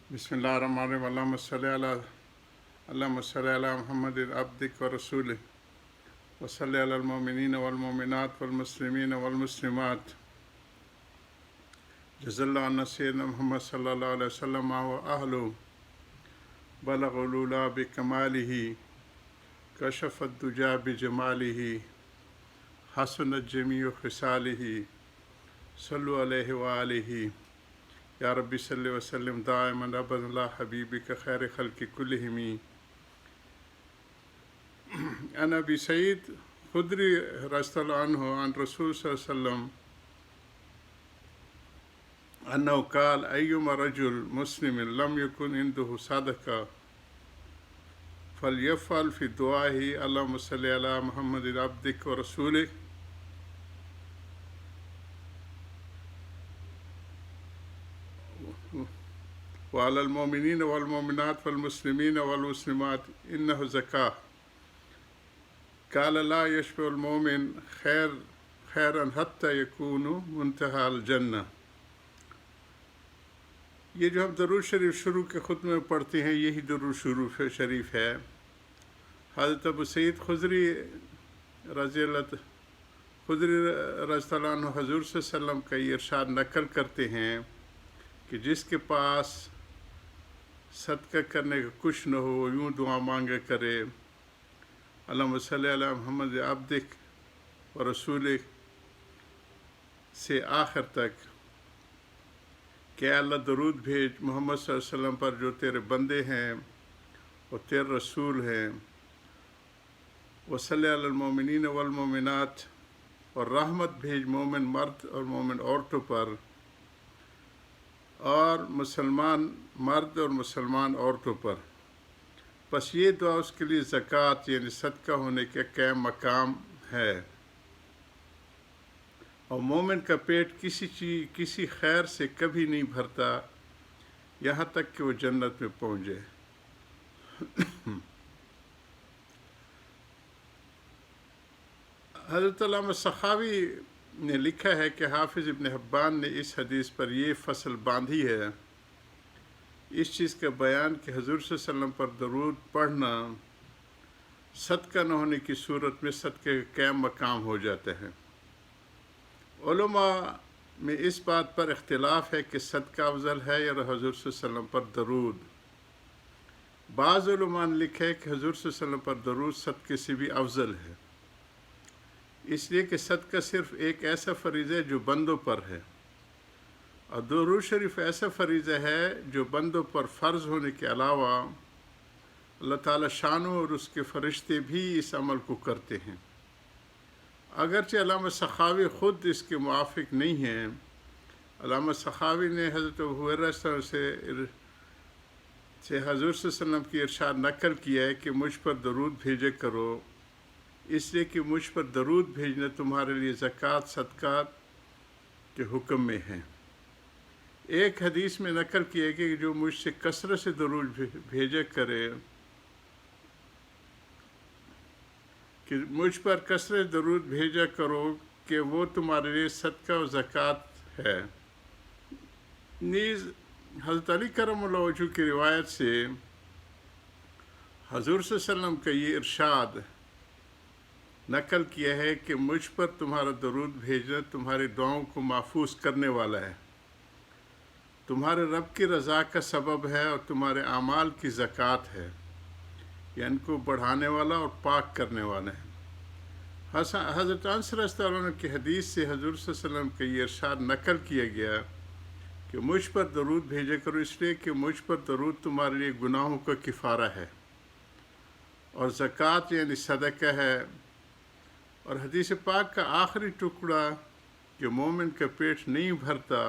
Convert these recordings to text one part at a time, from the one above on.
बिस्मिल्लाहिर्रहमानिर्रहीम। अल्लाहुम्मा सल्लि अला मुहम्मद अब्दिक व रसूलिक व सल्लि अलल मोमिनीन वल मोमिनात वल मुस्लिमीन वल मुस्लिमात। जज़ल्लाहु अन्ना सय्यदना मुहम्मद सल्लल्लाहु अलैहि वसल्लम व अहलुहु बलगुल उला बिकमालिही कशफ़त दुजा बिजमालिही हसनत जमीउ खिसालिही सल्लु अलैहि व आलिही या रब्बी सल्लि व सल्लिम दाइमन अबदन अला हबीबिक खैर खल्क़ि कुल्लिहिम। अन अबी सईद खुदरी रज़ियल्लाहु अन्हु अन रसूल सल्लल्लाहु अलैहि वसल्लम अन्नहु क़ाल अय्युमा रजुल मुस्लिमिन लम यकुन इंदहु सदका फलयफ़अल फ़ी दुआही अल्लाहुम्मा सल्लि अला मुहम्मदिन अब्दिक व रसूलिक व अलल मोमिनीन वल मोमिनात वल मुस्लिमीन वल मुस्लिमात इन्नहु ज़का। क़ाल ला यशबउल मोमिन खैरन हत्ता यकूनु मुंतहाल जन्नह। ये जो हम दरूद शरीफ शुरू के खुतबे में पढ़ते हैं, यही दरूद शरीफ है। हज़रत अबू सईद खुदरी रज़ियल्लाहु अन्हु हुज़ूर सल्लल्लाहु अलैहि वसल्लम का ये इरशाद नकल करते हैं कि जिसके पास सदका करने का कुछ न हो, यूँ दुआ मांगे करे अल्लाहुम्मा सल्लि अला मुहम्मद अब्दिक व रसूलिक से आखिर तक कि अल्लाह दरूद भेज मोहम्मद सल्लल्लाहु अलैहि वसल्लम पर जो तेरे बंदे हैं और तेरे रसूल हैं, वसल्लि अलल मोमिनीन वल मोमिनात, और रहमत भेज मोमिन मर्द और मोमिन औरतों पर, और मुसलमान मर्द और मुसलमान औरतों पर। बस ये दुआ उसके लिए ज़कात यानी सदका होने के क़याम मकाम है। और मोमिन का पेट किसी खैर से कभी नहीं भरता यहाँ तक कि वो जन्नत में पहुँच जाए। हज़रत अल्लामा सखावी ने लिखा है कि हाफिज़ इब्न हिब्बान ने इस हदीस पर ये फसल बांधी है, इस चीज़ का बयान कि हुज़ूर सल्लल्लाहु अलैहि वसल्लम पर दरूद पढ़ना सदका न होने की सूरत में सदके का क़याम मकाम हो जाता है। उलमा में इस बात पर इख्तिलाफ़ है कि सदका अफजल है या हुज़ूर सल्लल्लाहु अलैहि वसल्लम पर दरूद। बाज़ उलमा ने लिखा है कि हुज़ूर सल्लल्लाहु अलैहि वसल्लम पर दरूद सदके से भी अफजल है, इसलिए कि सदका सिर्फ़ एक ऐसा फ़रीज़ा है जो बंदों पर है, और दरूद शरीफ ऐसा फ़रीज़ा है जो बंदों पर फ़र्ज़ होने के अलावा अल्लाह ताला शान और उसके फ़रिश्ते भी इस अमल को करते हैं। अगरचे अल्लामा सखावी ख़ुद इसके मुआफ़िक नहीं हैं। अल्लामा सखावी ने हज़रत अबू हुरैरा से हुज़ूर सल्लल्लाहु अलैहि वसल्लम की इरशाद नकल किया है कि मुझ पर दरूद भेजे करो, इसलिए कि मुझ पर दरूद भेजना तुम्हारे लिए ज़कात सदक़ात के हुक्म में है। एक हदीस में नकल किया कि जो मुझसे कसरत से दरूद भेजा करे, कि मुझ पर कसरत दरूद भेजा करो कि वो तुम्हारे लिए सदका और ज़कात है। नीज़ हज़रत अली करमुल्लाहु वजहू की रिवायत से हुज़ूर सल्लल्लाहु अलैहि वसल्लम का ये इरशाद नकल किया है कि मुझ पर तुम्हारा दरूद भेजना तुम्हारी दुआओं को महफूज करने वाला है, तुम्हारे रब की रज़ा का सबब है और तुम्हारे आमाल की ज़कात है, यानी को बढ़ाने वाला और पाक करने वाला है। हज़रत अनस रज़ियल्लाहु अन्हु की हदीस से हुज़ूर सल्लल्लाहु अलैहि वसल्लम का ये इरशाद नकल किया गया कि मुझ पर दरूद भेजा करो, इसलिए कि मुझ पर दरूद तुम्हारे लिए गुनाहों का किफ़ारा है और ज़कात यानी सदका है। और हदीस पाक का आखिरी टुकड़ा कि मोमिन का पेट नहीं भरता,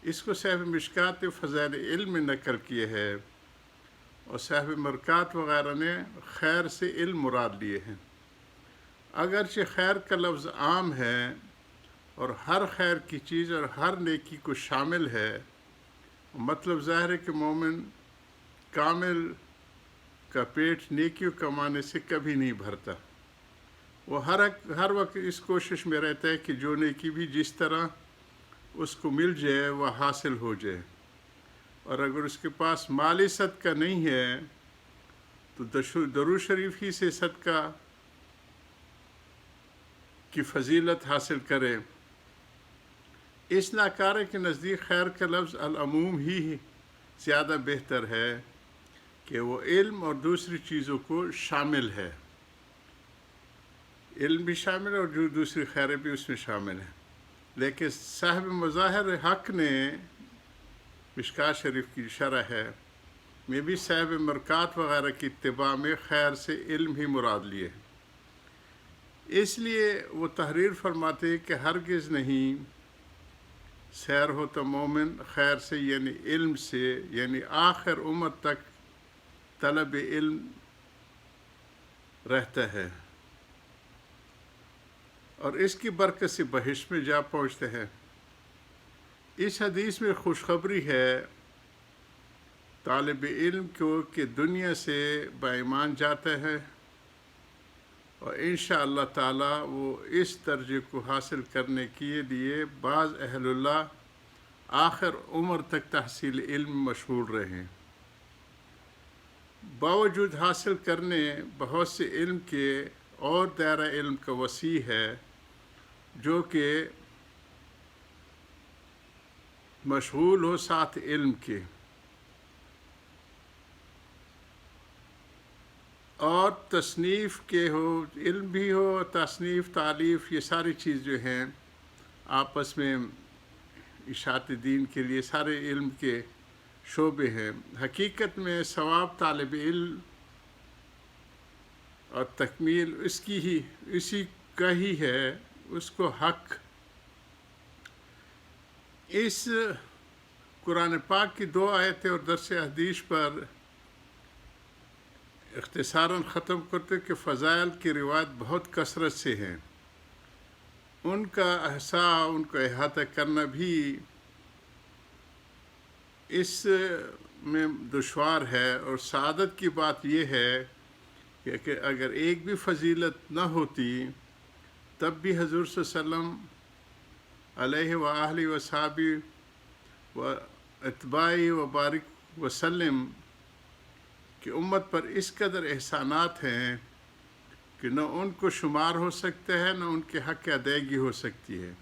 इसको साहिब मिशकात फ़ज़ाइल इल्म में नकल किए है, और साहिब मरकात वग़ैरह ने खैर से इल्म मुराद लिए हैं। अगरचे खैर का लफ्ज़ आम है और हर खैर की चीज़ और हर नेकी को शामिल है, मतलब ज़ाहिर है कि मोमिन कामिल का पेट नेकियों कमाने से कभी नहीं भरता। वो हर वक्त इस कोशिश में रहता है कि जो नेकी भी जिस तरह उसको मिल जाए वह हासिल हो जाए। اور اگر اس کے پاس مالی صدقہ نہیں ہے تو درود شریف ہی سے صدقہ کی فضیلت حاصل کرے۔ اس ناکارہ کے نزدیک خیر کا لفظ العموم ہی زیادہ بہتر ہے کہ وہ علم اور دوسری چیزوں کو شامل ہے، علم بھی شامل ہے اور جو دوسری خیریں بھی اس میں شامل ہیں۔ لیکن صاحب مظاہر حق نے مشکات شریف کی شرح ہے میں بھی صاحب مرکات وغیرہ کی اتباع میں خیر سے علم ہی مراد لیے، اس لیے وہ تحریر فرماتے ہیں کہ ہرگز نہیں سیر ہوتا مومن خیر سے یعنی علم سے، یعنی آخر عمر تک طلب علم رہتا ہے اور اس کی برکت سے بہشت میں جا پہنچتے ہیں۔ اس حدیث میں خوشخبری ہے طالب علم کو کہ دنیا سے با ایمان جاتا ہے اور انشاءاللہ تعالی وہ اس درجے کو حاصل کرنے کے لیے بعض اہل اللہ آخر عمر تک تحصیل علم مشغول رہے۔ باوجود حاصل کرنے بہت سے علم کے اور دائرہ علم کا وسیع ہے جو کہ مشغول ہو ساتھ علم کے، اور تصنیف کے ہو، علم بھی ہو، تصنیف تالیف، یہ ساری چیز جو ہیں آپس میں اشاعت دین کے لیے سارے علم کے شعبے ہیں۔ حقیقت میں ثواب طالب علم اور تکمیل اسی کا ہی ہے، اس کو حق۔ اس قرآن پاک کی 2 آیتیں اور درس حدیث پر اختصاراً ختم کرتے کہ فضائل کی روایت بہت کثرت سے ہیں، ان کا احصاء، ان کا احاطہ کرنا بھی اس میں دشوار ہے، اور سعادت کی بات یہ ہے کہ اگر ایک بھی فضیلت نہ ہوتی تب بھی حضور صلی اللہ علیہ وسلم علیہ وآلہ وصحبہ و اتباعہ و بارک وسلم کہ امت پر اس قدر احسانات ہیں کہ نہ ان کو شمار ہو سکتا ہے، نہ ان کے حق ادائیگی ہو سکتی ہے۔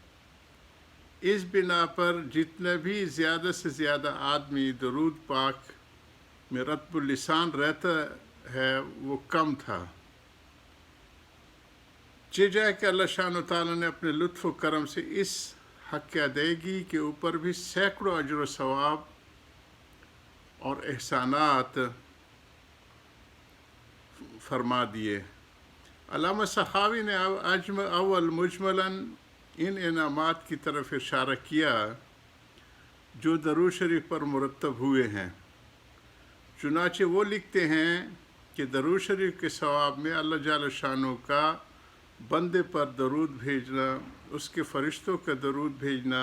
اس بنا پر جتنا بھی زیادہ سے زیادہ آدمی درود پاک میں رطب اللسان رہتا ہے وہ کم تھا، جائے کہ اللہ شان و تعالیٰ نے اپنے لطف و کرم سے اس حق ادائیگی کے اوپر بھی سینکڑوں اجر و ثواب اور احسانات فرما دیے۔ علامہ سخاوی نے اول مجملاً ان انعامات کی طرف اشارہ کیا جو درود شریف پر مرتب ہوئے ہیں، چنانچہ وہ لکھتے ہیں کہ درود شریف کے ثواب میں اللہ جل شانہ کا بندے پر درود بھیجنا، اس کے فرشتوں کا درود بھیجنا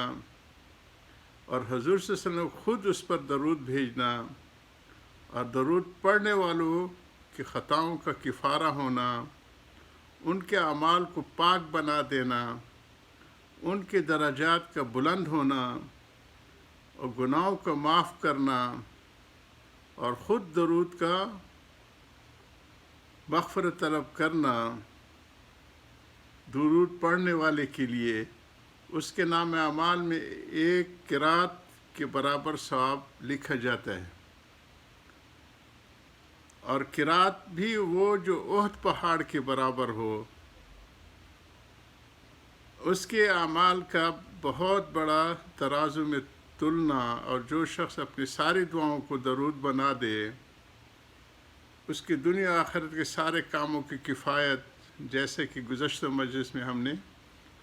اور حضور صلی اللہ علیہ وسلم خود اس پر درود بھیجنا اور درود پڑھنے والوں کی خطاؤں کا کفارہ ہونا، ان کے اعمال کو پاک بنا دینا، ان کے درجات کا بلند ہونا اور گناہوں کا معاف کرنا، اور خود درود کا مغفرت طلب کرنا درود پڑھنے والے کے لیے، اس کے نام اعمال میں ایک قرات کے برابر ثواب لکھا جاتا ہے، اور قرات بھی وہ جو احد پہاڑ کے برابر ہو۔ اس کے اعمال کا بہت بڑا ترازو میں تلنا، اور جو شخص اپنی ساری دعاؤں کو درود بنا دے اس کی دنیا آخرت کے سارے کاموں کی کفایت، جیسے کہ گزشتہ مجلس میں ہم نے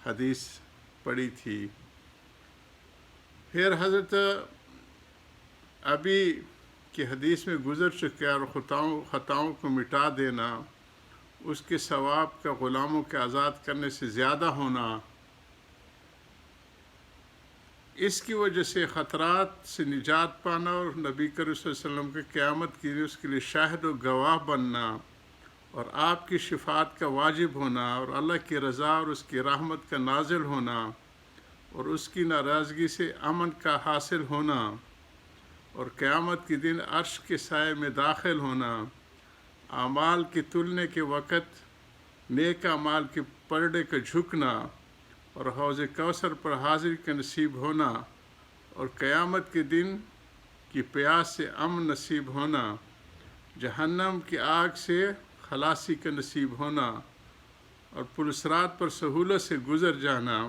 حدیث پڑھی تھی۔ پھر حضرت ابھی کی حدیث میں گزر چکے اور خطاؤں کو مٹا دینا، اس کے ثواب کا غلاموں کے آزاد کرنے سے زیادہ ہونا، اس کی وجہ سے خطرات سے نجات پانا اور نبی کریم صلی اللہ علیہ وسلم کے قیامت کے لیے اس کے لیے شاہد و گواہ بننا اور آپ کی شفاعت کا واجب ہونا اور اللہ کی رضا اور اس کی رحمت کا نازل ہونا اور اس کی ناراضگی سے امن کا حاصل ہونا اور قیامت کے دن عرش کے سائے میں داخل ہونا، اعمال کے تلنے کے وقت نیک اعمال کے پردے کا جھکنا، اور حوض کوثر پر حاضری کا نصیب ہونا، اور قیامت کے دن کی پیاس سے امن نصیب ہونا، جہنم کی آگ سے خلاصی کا نصیب ہونا، اور پل صراط پر سہولت سے گزر جانا،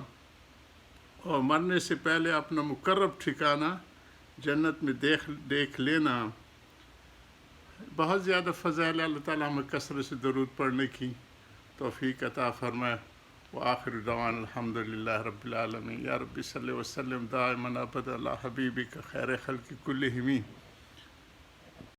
اور مرنے سے پہلے اپنا مقرب ٹھکانہ جنت میں دیکھ لینا۔ بہت زیادہ فضائل اللہ تعالیٰ ہمیں کثرت سے درود پڑھنے کی توفیق عطا فرمائے۔ وآخر دعوانا الحمدللہ رب العالمین۔ یا رب صلی وسلم دائما ابدا علی حبیبک خیر خلق کلہم۔